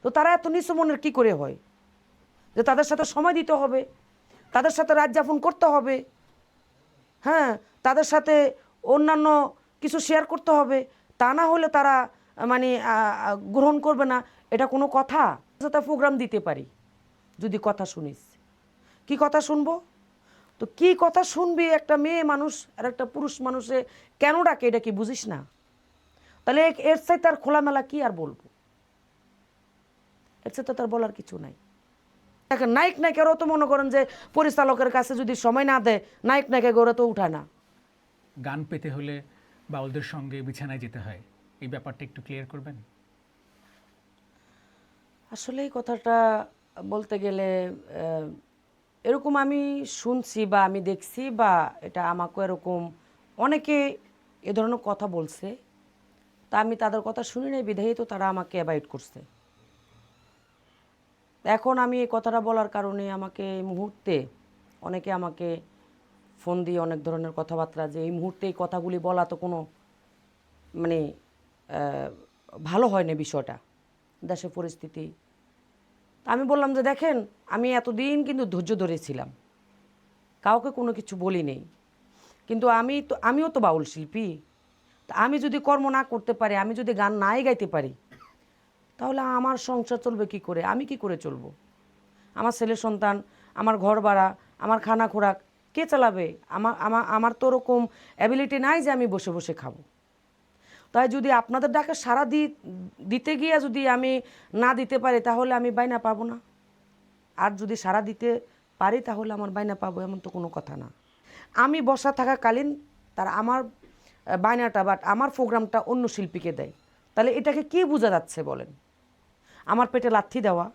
তো তারা এত নিচু মনের কী করে হয় যে তাদের সাথে সময় দিতে হবে, তাদের সাথে রাত যাপন করতে হবে, হ্যাঁ, তাদের সাথে অন্যান্য কিছু শেয়ার করতে হবে, তা না হলে তারা মানে গ্রহণ করবে না। এটা কোনো কথা? তা প্রোগ্রাম দিতে পারি যদি কথা শুনিস। কি কথা শুনবো? তো কি কথা শুনবি? একটা মেয়ে মানুষ আর একটা পুরুষ মানুষে কেন ডাকে এটা কি বুঝিস না? তাহলে এর চাই তার খোলামেলা কি আর বলবো? এর চাই তো তার বলার কিছু নাই। দেখেন নায়ক নায়িকারও তো মনে করেন যে পরিচালকের কাছে যদি সময় না দেয়, নায়ক নায়িকা ওরা তো উঠায় না। গান পেতে হলে বাউলদের সঙ্গে বিছানায় যেতে হয়, এই ব্যাপারটা একটু ক্লিয়ার করবেন? আসলে এই কথাটা বলতে গেলে এরকম আমি শুনছি বা আমি দেখছি, বা এটা আমাকে এরকম অনেকে এ ধরনের কথা বলছে। তা আমি তাদের কথা শুনি নাই বিধায়ী তো তারা আমাকে অ্যাভয়েড করছে। এখন আমি এই কথাটা বলার কারণে আমাকে এই মুহূর্তে অনেকে আমাকে ফোন দিয়ে অনেক ধরনের কথাবার্তা, যে এই মুহূর্তে এই কথাগুলি বলা তো কোনো মানে ভালো হয় না বিষয়টা, দেশের পরিস্থিতি। আমি বললাম যে দেখেন, আমি এতদিন কিন্তু ধৈর্য ধরেছিলাম, কাউকে কোনো কিছু বলি নেই, কিন্তু আমিও তো বাউল শিল্পী। তা আমি যদি কর্ম না করতে পারি, আমি যদি গান নাই গাইতে পারি, তাহলে আমার সংসার চলবে কি করে? আমি কি করে চলবো? আমার ছেলে সন্তান, আমার ঘর ভাড়া, আমার খানা খোরাক কে চালাবে? আমার তো ওরকম অ্যাবিলিটি নাই যে আমি বসে বসে খাবো। তাই যদি আপনাদের ডাকে সাড়া দিতে গিয়ে যদি আমি না দিতে পারি, তাহলে আমি বাইনা পাবো না। আর যদি সাড়া দিতে পারি তাহলে আমার বাইনা পাবো, এমন তো কোনো কথা না। আমি বসা থাকাকালীন তারা আমার বায়নাটা বা আমার প্রোগ্রামটা অন্য শিল্পীকে দেয়, তাহলে এটাকে কি বোঝা যাচ্ছে বলেন? আমার পেটে লাথি দেওয়া?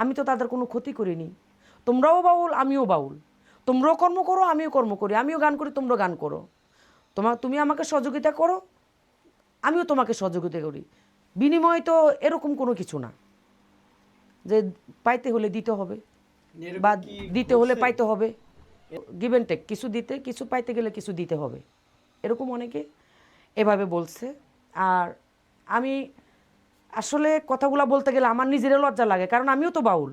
আমি তো তাদের কোনো ক্ষতি করিনি। তোমরাও বাউল, আমিও বাউল। তোমরাও কর্ম করো, আমিও কর্ম করি। আমিও গান করি, তোমরাও গান করো। তুমি আমাকে সহযোগিতা করো, আমিও তোমাকে সহযোগিতা করি। বিনিময় তো এরকম কোনো কিছু না যে পাইতে হলে দিতে হবে বা দিতে হলে পাইতে হবে। গিভ অ্যান্ড টেক, কিছু দিতে, কিছু পাইতে গেলে কিছু দিতে হবে, এরকম অনেকে এভাবে বলছে। আর আমি আসলে কথাগুলো বলতে গেলে আমার নিজেরও লজ্জা লাগে, কারণ আমিও তো বাউল।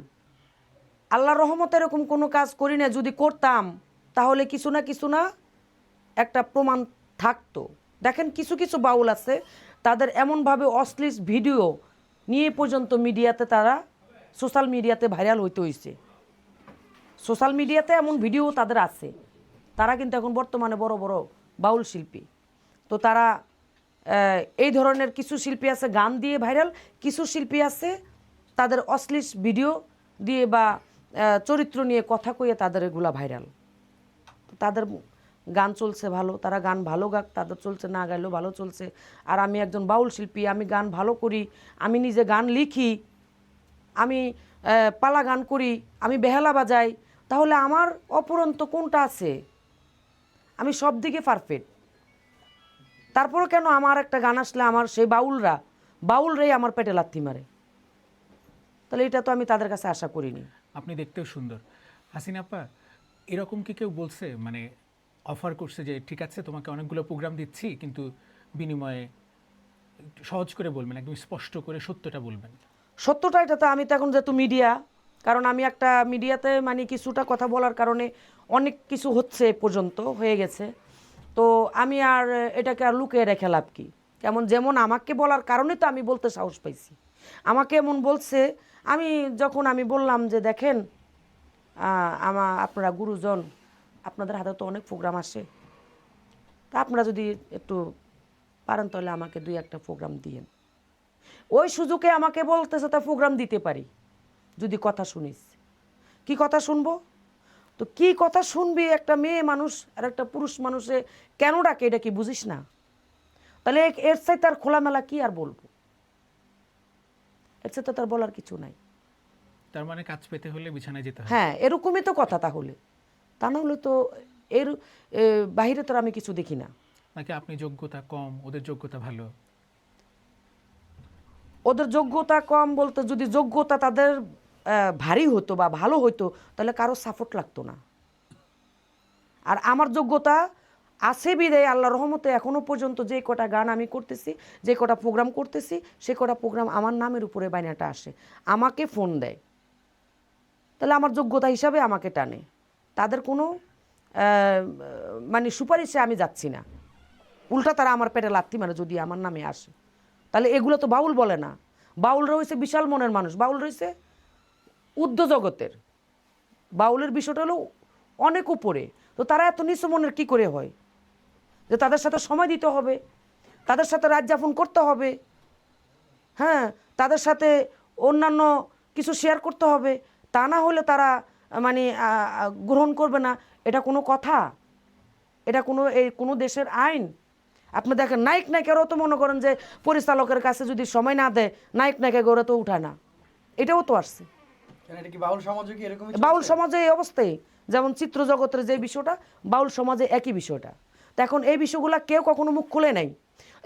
আল্লাহর রহমতে এরকম কোনো কাজ করি না। যদি করতাম তাহলে কিছু না একটা প্রমাণ থাকতো। দেখেন কিছু কিছু বাউল আছে, তাদের এমনভাবে অশ্লীল ভিডিও নিয়ে পর্যন্ত মিডিয়াতে, তারা সোশ্যাল মিডিয়াতে ভাইরাল হইতে হয়েছে। সোশ্যাল মিডিয়াতে এমন ভিডিও তাদের আছে। তারা কিন্তু এখন বর্তমানে বড় বড় বাউল শিল্পী। তো তারা এই ধরনের কিছু শিল্পী আছে গান দিয়ে ভাইরাল, কিছু শিল্পী আছে তাদের অশ্লীল ভিডিও দিয়ে বা চরিত্র নিয়ে কথা কইয়ে তাদের এগুলা ভাইরাল। তাদের গান চলছে ভালো, তারা গান ভালো গাক, তাদের চলছে, না গাইলেও ভালো চলছে। আর আমি একজন বাউল শিল্পী, আমি গান ভালো করি, আমি নিজে গান লিখি, আমি পালা গান করি, আমি বেহালা বাজাই, তাহলে আমার অপরন্ত কোনটা আছে? আমি সব দিকে পারফেক্ট। তারপরে কেন আমার একটা গান আসলে আমার সেই বাউলরাই আমার পেটে লাথি মারে? তাহলে এটা তো আমি তাদের কাছে আশা করিনি। আপনি দেখতেও সুন্দর। হাসিনা আপা, এরকম কি কেউ বলছে, মানে অফার করছে যে ঠিক আছে তোমাকে অনেকগুলো প্রোগ্রাম দিচ্ছি, কিন্তু বিনিময়ে সহজ করে বলবেন, একদম স্পষ্ট করে সত্যটা বলবেন? সত্যটা এটা তো আমি তো এখন যেহেতু মিডিয়া, কারণ আমি একটা মিডিয়াতে মানে কিছুটা কথা বলার কারণে অনেক কিছু হচ্ছে, পর্যন্ত হয়ে গেছে। তো আমি আর এটাকে আর লুকিয়ে রেখে লাভ কি? কেমন যেমন আমাকে বলার কারণে তো আমি বলতে সাহস পাইছি। আমাকে এমন বলছে, যখন আমি বললাম যে দেখেন আপনারা গুরুজন, আপনাদের হাতে তো অনেক প্রোগ্রাম আসে, তা আপনারা যদি একটু পারেন তাহলে আমাকে 2-1টা প্রোগ্রাম দিয়েন। ওই সুযোগে আমাকে বলতেছে তা প্রোগ্রাম দিতে পারি যদি কথা শুনিস। কি কথা শুনবো? তো কি কথা শুনবি? একটা মেয়ে মানুষ আর একটা পুরুষ মানুষে কেন ডাকে এটা কি বুঝিস না? তাহলে এর চাই তার খোলামেলা কি আর বলবো? এর চাই তো তার বলার কিছু নাই। তার মানে কাজ পেতে হলে বিছানায় যেতে হয়। হ্যাঁ, এরকমই তো কথা তাহলে। তা না হলে তো এর বাহিরে তো আমি কিছু দেখি না। নাকি আপনি যোগ্যতা কম, ওদের যোগ্যতা ভালো? ওদের যোগ্যতা কম বলতে, যদি যোগ্যতা তাদের ভারী হতো বা ভালো হতো, তাহলে কারো সাপোর্ট লাগতো না। আর আমার যোগ্যতা, আছে বিদায় আল্লাহ রহমতে এখনো পর্যন্ত যে কটা গান আমি করতেছি, যে কটা প্রোগ্রাম করতেছি, সে কটা প্রোগ্রাম আমার নামের উপরে বায়নাটা আসে, আমাকে ফোন দেয়। তাহলে আমার যোগ্যতা হিসাবে আমাকে টানে, তাদের কোনো মানে সুপারিশে আমি যাচ্ছি না, উল্টা তারা আমার পেটে লাথি মারে যদি আমার নামে আসে। তাহলে এগুলো তো বাউল বলে না, বাউল রয়েছে বিশাল মনের মানুষ, বাউল রয়েছে উদ্ধ জগতের, বাউলের বিষয়টা হলো অনেক উপরে। তো তারা এত নিচু মনের কী করে হয় যে তাদের সাথে সময় দিতে হবে, তাদের সাথে রাত যাপন করতে হবে, হ্যাঁ, তাদের সাথে অন্যান্য কিছু শেয়ার করতে হবে, তা না হলে তারা মানে গ্রহণ করবে না। এটা কোনো কথা? এটা কোনো দেশের আইন? আপনি দেখেন নায়ক নায়িকারও তো মনে করেন যে পরিচালকের কাছে যদি সময় না দেয়, নায়ক নায়িকা গড়ে তো উঠায় না, এটাও তো আসছে। এটা কি বাউল সমাজে কি এরকমই বাউল চলছে? সমাজে এই অবস্থায়, যেমন চিত্র জগতের যে বিষয়টা, বাউল সমাজে একই বিষয়টা। তো এখন এই বিষয়গুলা কেউ কখনো মুখ খুলে নাই।